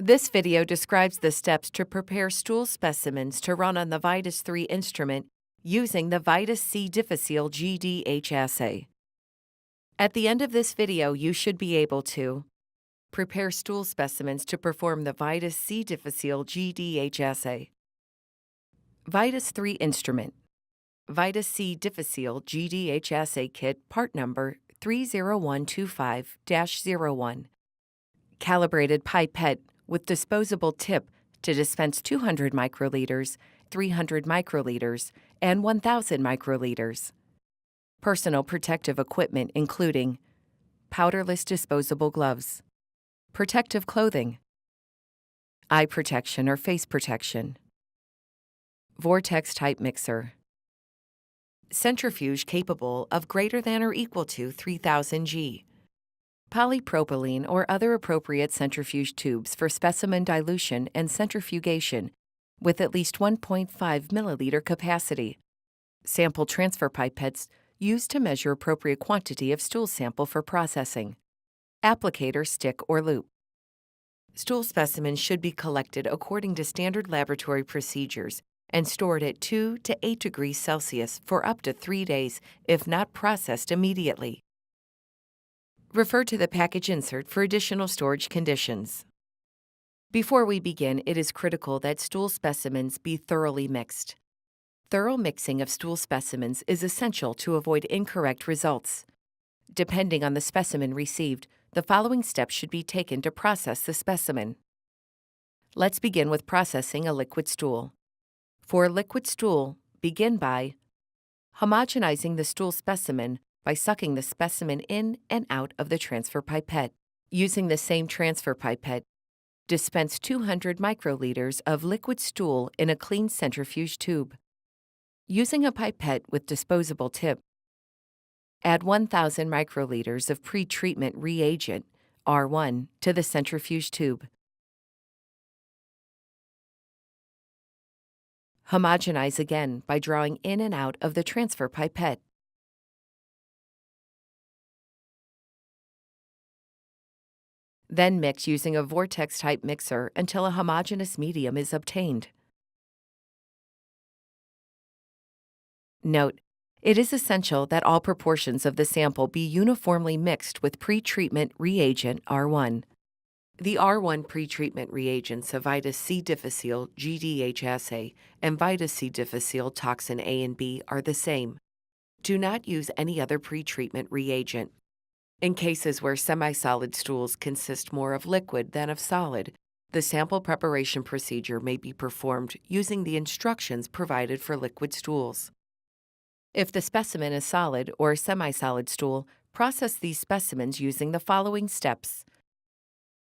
This video describes the steps to prepare stool specimens to run on the VIDAS 3 instrument using the VIDAS C difficile GDH assay. At the end of this video, you should be able to prepare stool specimens to perform the VIDAS C difficile GDH assay. VIDAS 3 instrument. VIDAS C difficile GDH assay kit part number 30125-01. Calibrated pipette with disposable tip to dispense 200 microliters, 300 microliters, and 1,000 microliters. Personal protective equipment including powderless disposable gloves, protective clothing, eye protection or face protection, vortex-type mixer, centrifuge capable of greater than or equal to 3000 G, polypropylene or other appropriate centrifuge tubes for specimen dilution and centrifugation with at least 1.5 milliliter capacity, sample transfer pipettes used to measure appropriate quantity of stool sample for processing, applicator stick or loop. Stool specimens should be collected according to standard laboratory procedures and stored at 2 to 8 degrees Celsius for up to 3 days if not processed immediately. Refer to the package insert for additional storage conditions. Before we begin, it is critical that stool specimens be thoroughly mixed. Thorough mixing of stool specimens is essential to avoid incorrect results. Depending on the specimen received, the following steps should be taken to process the specimen. Let's begin with processing a liquid stool. For a liquid stool, begin by homogenizing the stool specimen by sucking the specimen in and out of the transfer pipette. Using the same transfer pipette, dispense 200 microliters of liquid stool in a clean centrifuge tube. Using a pipette with disposable tip, add 1,000 microliters of pre-treatment reagent, R1, to the centrifuge tube. Homogenize again by drawing in and out of the transfer pipette. Then mix using a vortex-type mixer until a homogeneous medium is obtained. Note: it is essential that all proportions of the sample be uniformly mixed with pre-treatment reagent R1. The R1 pre-treatment reagents of VIDAS C difficile GDH assay and VIDAS C difficile toxin A and B are the same. Do not use any other pre-treatment reagent. In cases where semi-solid stools consist more of liquid than of solid, the sample preparation procedure may be performed using the instructions provided for liquid stools. If the specimen is solid or a semi-solid stool, process these specimens using the following steps.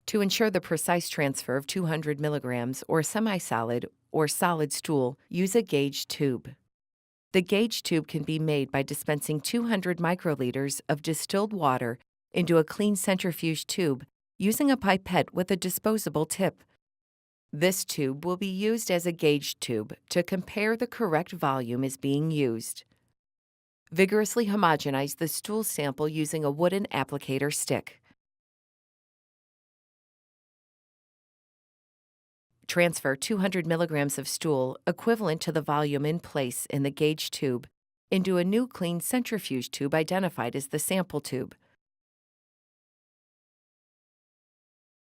To ensure the precise transfer of 200 milligrams or semi-solid or solid stool, use a gauge tube. The gauge tube can be made by dispensing 200 microliters of distilled water into a clean centrifuge tube using a pipette with a disposable tip. This tube will be used as a gauge tube to compare the correct volume is being used. Vigorously homogenize the stool sample using a wooden applicator stick. Transfer 200 milligrams of stool, equivalent to the volume in place in the gauge tube, into a new clean centrifuge tube identified as the sample tube.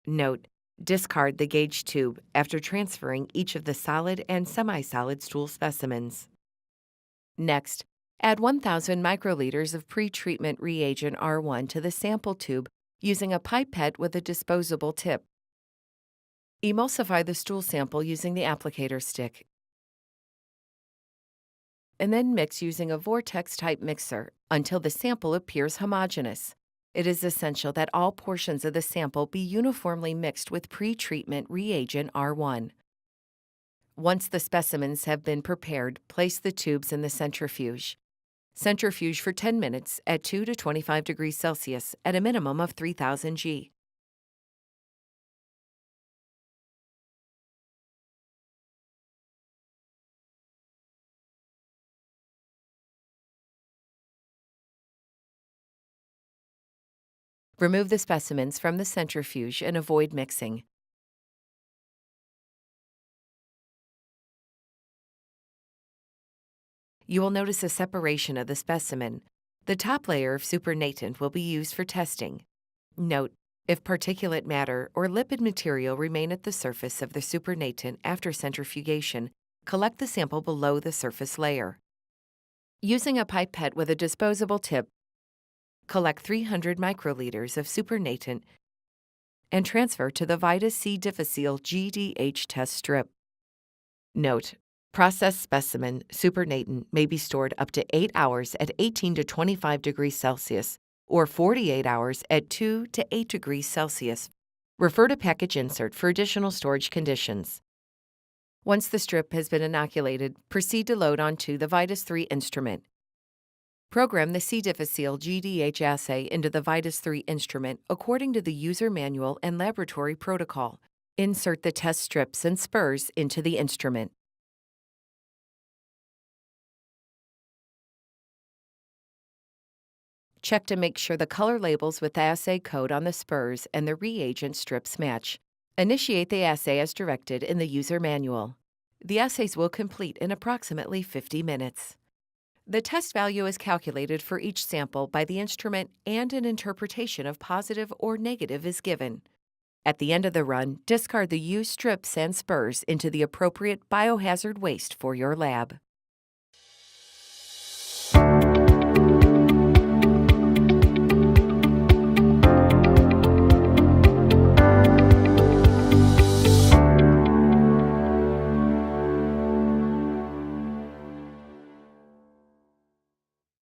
Note: discard the gauge tube after transferring each of the solid and semi-solid stool specimens. Next, add 1,000 microliters of pre-treatment reagent R1 to the sample tube using a pipette with a disposable tip. Emulsify the stool sample using the applicator stick, and then mix using a vortex-type mixer until the sample appears homogeneous. It is essential that all portions of the sample be uniformly mixed with pre-treatment reagent R1. Once the specimens have been prepared, place the tubes in the centrifuge. Centrifuge for 10 minutes at 2 to 25 degrees Celsius at a minimum of 3000 G. Remove the specimens from the centrifuge and avoid mixing. You will notice a separation of the specimen. The top layer of supernatant will be used for testing. Note, if particulate matter or lipid material remain at the surface of the supernatant after centrifugation, collect the sample below the surface layer. Using a pipette with a disposable tip, collect 300 microliters of supernatant and transfer to the VIDAS C difficile GDH test strip. Note, processed specimen supernatant may be stored up to 8 hours at 18 to 25 degrees Celsius or 48 hours at 2 to 8 degrees Celsius. Refer to package insert for additional storage conditions. Once the strip has been inoculated, proceed to load onto the VIDAS 3 instrument. Program the C. difficile GDH assay into the VIDAS 3 instrument according to the user manual and laboratory protocol. Insert the test strips and spurs into the instrument. Check to make sure the color labels with the assay code on the spurs and the reagent strips match. Initiate the assay as directed in the user manual. The assays will complete in approximately 50 minutes. The test value is calculated for each sample by the instrument and an interpretation of positive or negative is given. At the end of the run, discard the used strips and spurs into the appropriate biohazard waste for your lab.